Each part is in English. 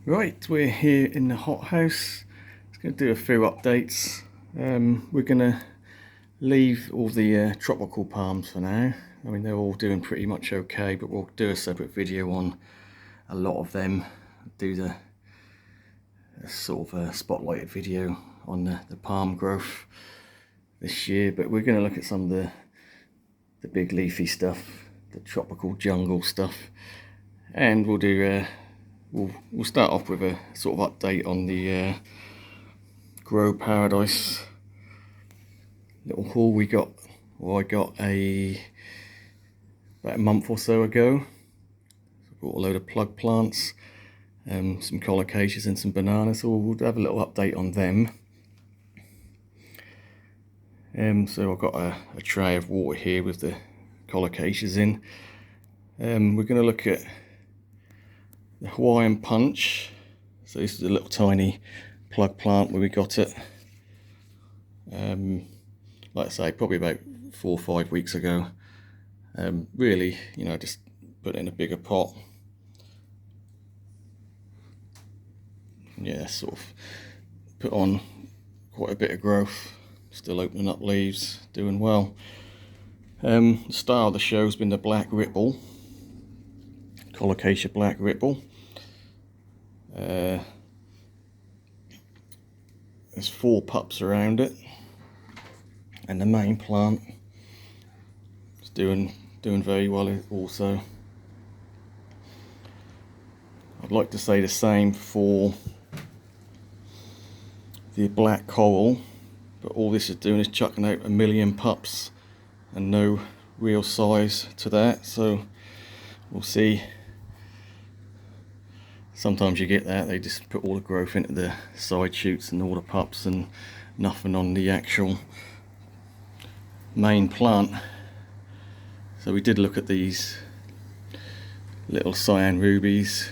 Right, we're here in the hothouse. Just going to do a few updates. We're going to leave all the tropical palms for now. I mean, they're all doing pretty much okay, but we'll do a separate video on a lot of them. Do the sort of a spotlighted video on the palm growth this year, but we're going to look at some of the big leafy stuff, the tropical jungle stuff, and we'll do we'll start off with a sort of update on the Grow Paradise little haul we got, or I got about a month or so ago. I bought a load of plug plants, some colocasias and some bananas, so we'll have a little update on them. So I've got a tray of water here with the colocasias in. We're going to look at the Hawaiian Punch. So this is a little tiny plug plant where we got it, like I say, probably about 4 or 5 weeks ago. Really, you know, just put it in a bigger pot. Yeah, sort of put on quite a bit of growth, still opening up leaves, doing well. The star of the show has been the Black Ripple, Colocasia Black Ripple. There's 4 pups around it, and the main plant is doing very well also. I'd like to say the same for the black coral, but all this is doing is chucking out 1 million pups and no real size to that, so we'll see. Sometimes you get that, they just put all the growth into the side shoots and all the pups and nothing on the actual main plant. So we did look at these little cyan rubies,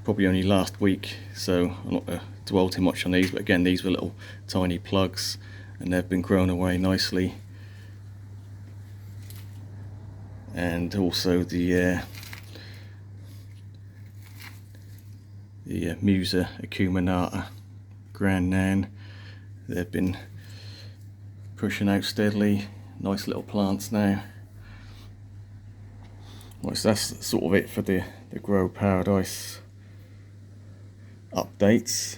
probably only last week, so I'm not going to dwell too much on these, but again, these were little tiny plugs and they've been grown away nicely. And also the Musa acuminata Grand Nan, they've been pushing out steadily. Nice little plants now. Well, so that's sort of it for the Grow Paradise updates.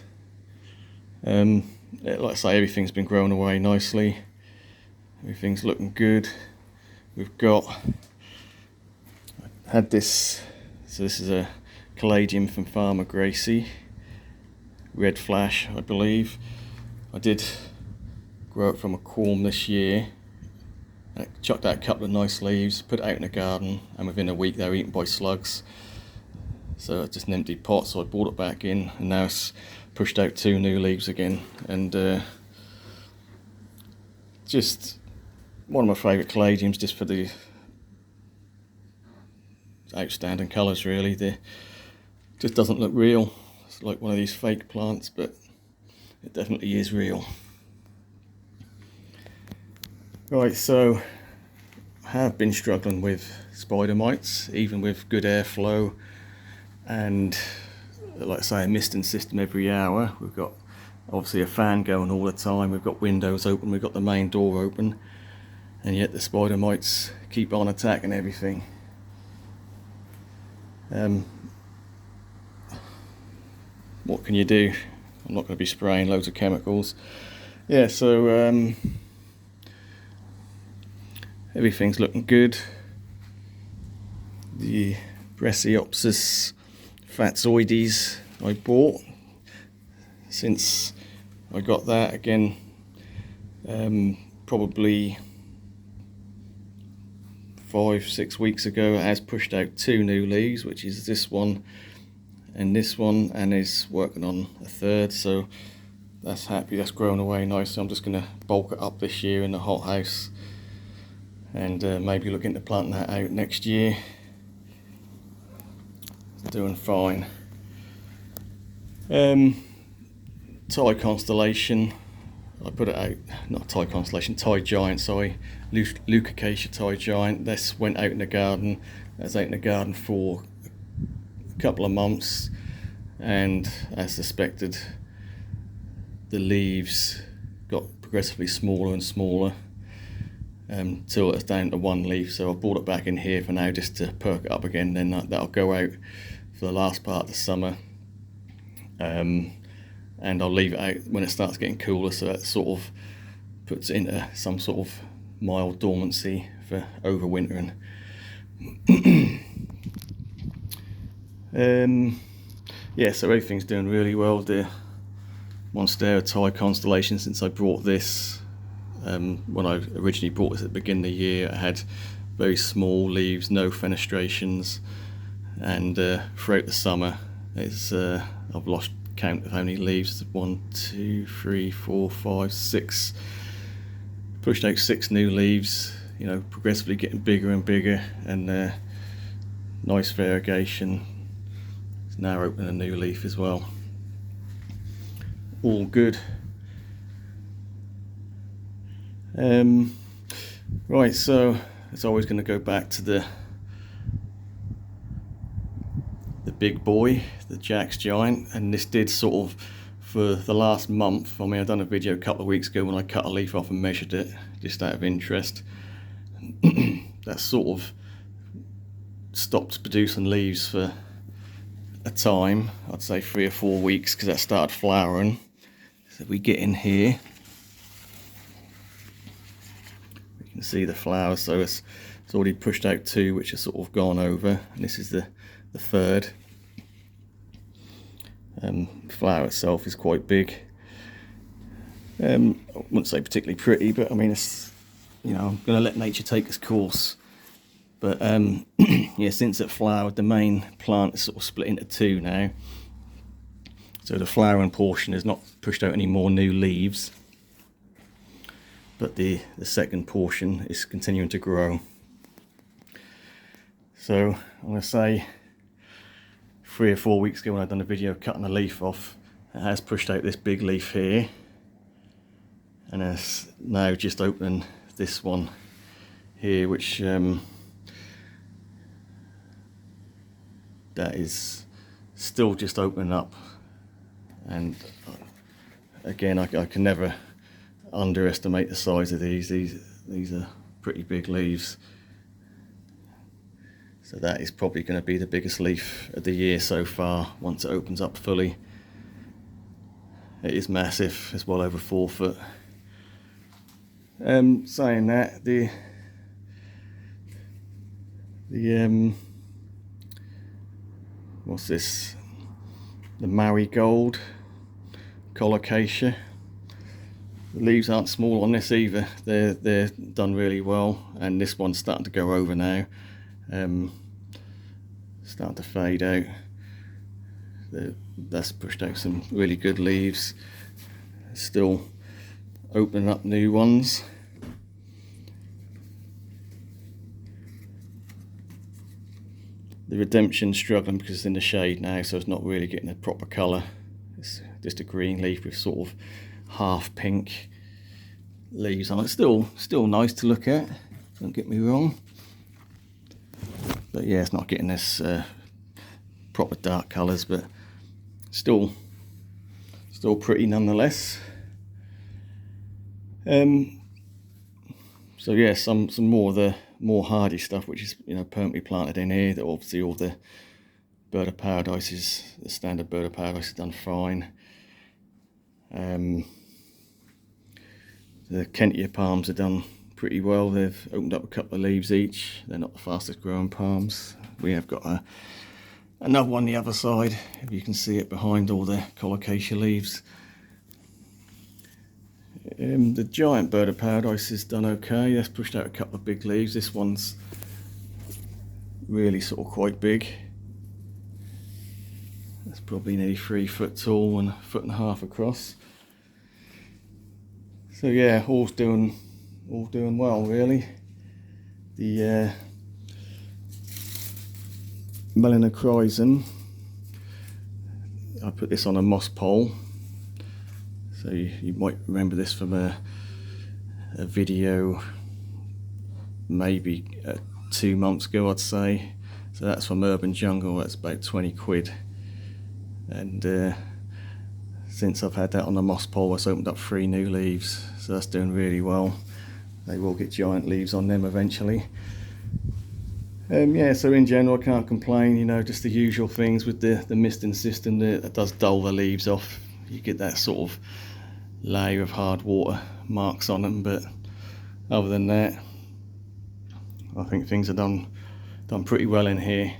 Like I say, everything's been growing away nicely. Everything's looking good. We've had this, so this is a Caladium from Farmer Gracie, red flash I believe. I did grow it from a corm this year. I chucked out a couple of nice leaves, put it out in the garden, and within a week they were eaten by slugs. So it's just an empty pot, so I brought it back in, and now it's pushed out 2 new leaves again. And just one of my favourite Caladiums, just for the outstanding colours really. They just doesn't look real. It's like one of these fake plants, but it definitely is real. Right, so I have been struggling with spider mites, even with good airflow and, like I say, a misting system every hour. We've got obviously a fan going all the time, we've got windows open, we've got the main door open, and yet the spider mites keep on attacking everything. What can you do? I'm not going to be spraying loads of chemicals. Yeah, so everything's looking good. The Brecciopsis fatsoides I bought, since I got that again, probably 5-6 weeks ago, it has pushed out 2 new leaves, which is this one and this one, and is working on a 3rd, so that's happy, that's grown away nicely. I'm just going to bulk it up this year in the hothouse, and maybe look into planting that out next year. It's doing fine. Thai Constellation, I put it out, not Thai Constellation, Thai Giant, sorry, Leucocasia Thai Giant. This went out in the garden, that's out in the garden for a couple of months, and as suspected, the leaves got progressively smaller and smaller till it's down to one leaf. So I brought it back in here for now just to perk it up again. Then that'll go out for the last part of the summer, and I'll leave it out when it starts getting cooler, so that sort of puts it into some sort of mild dormancy for overwintering. Yeah, so everything's doing really well. The Monstera Thai constellation, since I brought this, when I originally brought this at the beginning of the year, I had very small leaves, no fenestrations, and throughout the summer I've lost count of how many leaves. 1, 2, 3, 4, 5, 6. Pushed out 6 new leaves, you know, progressively getting bigger and bigger, and nice variegation. It's now opening a new leaf as well. All good. Right, so it's always going to go back to the big boy, the Jack's Giant, and this did sort of, for the last month, I mean, I've done a video a couple of weeks ago when I cut a leaf off and measured it, just out of interest. That sort of stopped producing leaves for a time, I'd say 3 or 4 weeks, because that started flowering. So we get in here, we can see the flowers, so it's already pushed out 2 which are sort of gone over, and this is the third. The flower itself is quite big. I wouldn't say particularly pretty, but I mean, it's, you know, I'm going to let nature take its course. But yeah, since it flowered, the main plant is sort of split into 2 now. So the flowering portion has not pushed out any more new leaves, but the second portion is continuing to grow. So I'm going to say 3 or 4 weeks ago when I'd done a video of cutting a leaf off, it has pushed out this big leaf here, and it's now just opening this one here, which that is still just opening up. And again, I can never underestimate the size of these. These are pretty big leaves. So that is probably going to be the biggest leaf of the year so far once it opens up fully. It is massive, it's well over 4 foot. Saying that, the what's this? The marigold, colocasia. The leaves aren't small on this either. They're done really well, and this one's starting to go over now. Starting to fade out. That's pushed out some really good leaves. Still opening up new ones. The Redemption's struggling because it's in the shade now, so it's not really getting a proper colour. It's just a green leaf with sort of half pink leaves on it. Still nice to look at, don't get me wrong. But yeah, it's not getting this proper dark colours, but still pretty nonetheless. So yeah, some more of the more hardy stuff, which is, you know, permanently planted in here. That obviously all the bird of paradises, the standard bird of paradise, has done fine. The Kentia palms have done pretty well. They've opened up a couple of leaves each. They're not the fastest growing palms. We have got another one on the other side, if you can see it behind all the colocasia leaves. The giant bird of paradise has done okay. That's pushed out a couple of big leaves. This one's really sort of quite big. That's probably nearly 3 foot tall and 1.5 foot across. So yeah, all doing well really. The Melanochrysum, I put this on a moss pole. So you might remember this from a video maybe 2 months ago, I'd say. So that's from Urban Jungle. That's about 20 quid. and since I've had that on the moss pole, it's opened up 3 new leaves, so that's doing really well. They will get giant leaves on them eventually. Yeah, so in general I can't complain, you know, just the usual things with the misting system that does dull the leaves off. You get that sort of layer of hard water marks on them, but other than that I think things are done pretty well in here.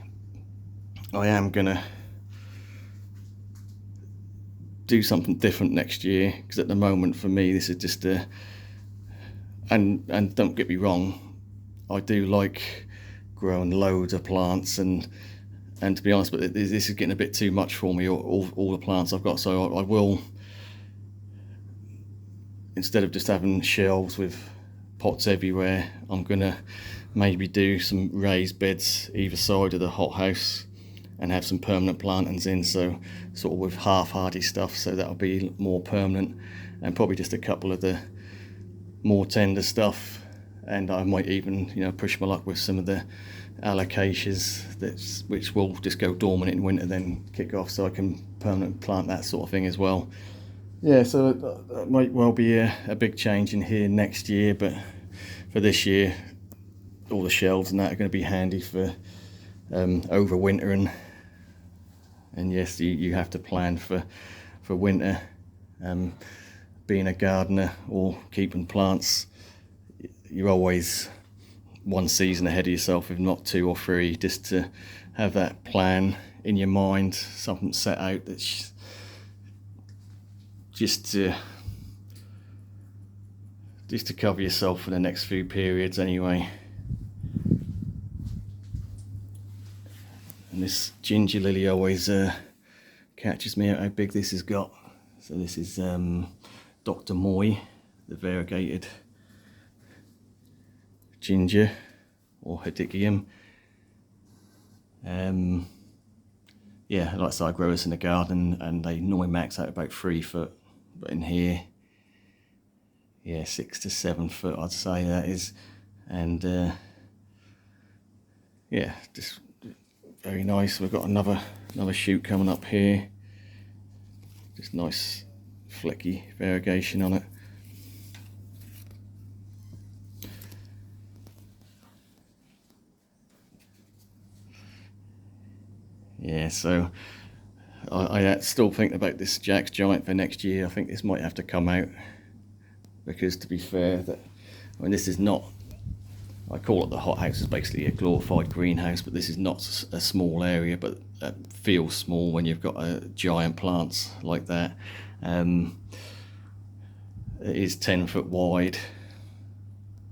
I am gonna do something different next year, because at the moment for me this is just a, and don't get me wrong, I do like growing loads of plants, and to be honest, but this is getting a bit too much for me, all the plants I've got. So I will, instead of just having shelves with pots everywhere, I'm gonna maybe do some raised beds either side of the hothouse and have some permanent plantings in, so sort of with half-hardy stuff, so that'll be more permanent, and probably just a couple of the more tender stuff. And I might even, you know, push my luck with some of the alocasias which will just go dormant in winter, then kick off, so I can permanent plant that sort of thing as well. Yeah, so that might well be a big change in here next year, but for this year all the shelves and that are going to be handy for over winter, and yes, you have to plan for winter. Being a gardener or keeping plants, you're always one season ahead of yourself, if not 2 or 3, just to have that plan in your mind, something set out that's just to cover yourself for the next few periods anyway. And this ginger lily always catches me out how big this has got. So this is Dr. Moy, the variegated ginger, or Hedychium. Yeah, like I said, I grow this in the garden, and they normally max out about 3 foot, but in here, yeah, 6 to 7 foot I'd say that is. And yeah, just very nice. We've got another shoot coming up here, just nice flecky variegation on it. Yeah, so I still think about this Jack's Giant for next year. I think this might have to come out, because to be fair, I mean, this is not, I call it the hothouse, it's basically a glorified greenhouse, but this is not a small area, but it feels small when you've got giant plants like that. It is 10 foot wide,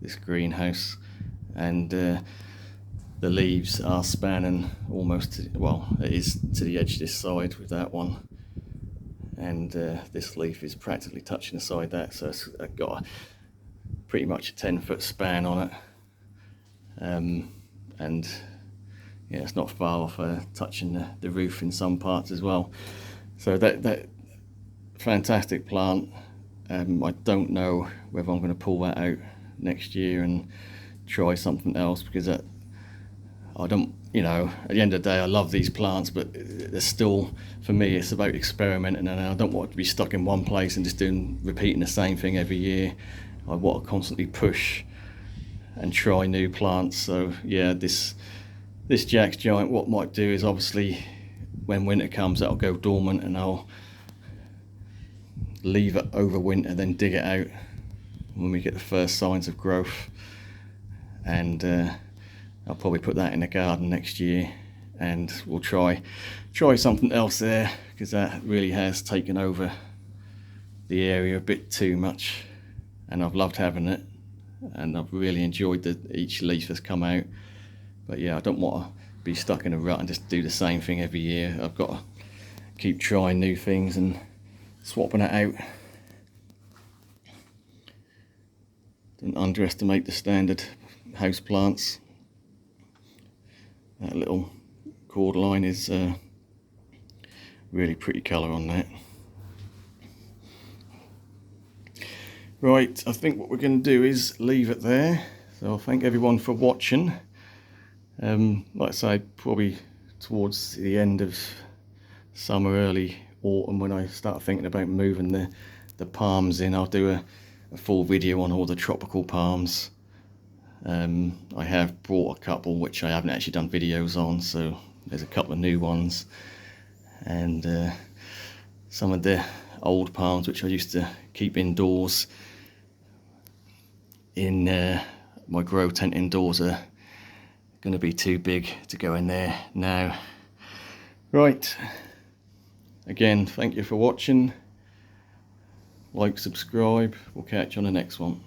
this greenhouse, and the leaves are spanning almost, well, it is to the edge this side with that one, and this leaf is practically touching the side that, so it's got pretty much a 10 foot span on it. And yeah, it's not far off touching the roof in some parts as well. So that fantastic plant. I don't know whether I'm going to pull that out next year and try something else, because I don't, you know, at the end of the day I love these plants, but there's still, for me, it's about experimenting, and I don't want to be stuck in one place and just repeating the same thing every year. I want to constantly push and try new plants. So yeah, this Jack's Giant, what I might do is, obviously when winter comes, that'll go dormant, and I'll leave it over winter, then dig it out when we get the first signs of growth, and I'll probably put that in the garden next year, and we'll try something else there, because that really has taken over the area a bit too much, and I've loved having it, and I've really enjoyed each leaf that's come out. But yeah, I don't want to be stuck in a rut and just do the same thing every year. I've got to keep trying new things and swapping it out. Don't underestimate the standard house plants. That little cordyline is really pretty colour on that. Right, I think what we're going to do is leave it there. So I'll thank everyone for watching. Like I say, probably towards the end of summer, early autumn, when I start thinking about moving the palms in, I'll do a full video on all the tropical palms. I have brought a couple which I haven't actually done videos on, so there's a couple of new ones, and some of the old palms which I used to keep indoors in my grow tent indoors are going to be too big to go in there now. Right, again, thank you for watching. Like, subscribe, we'll catch you on the next one.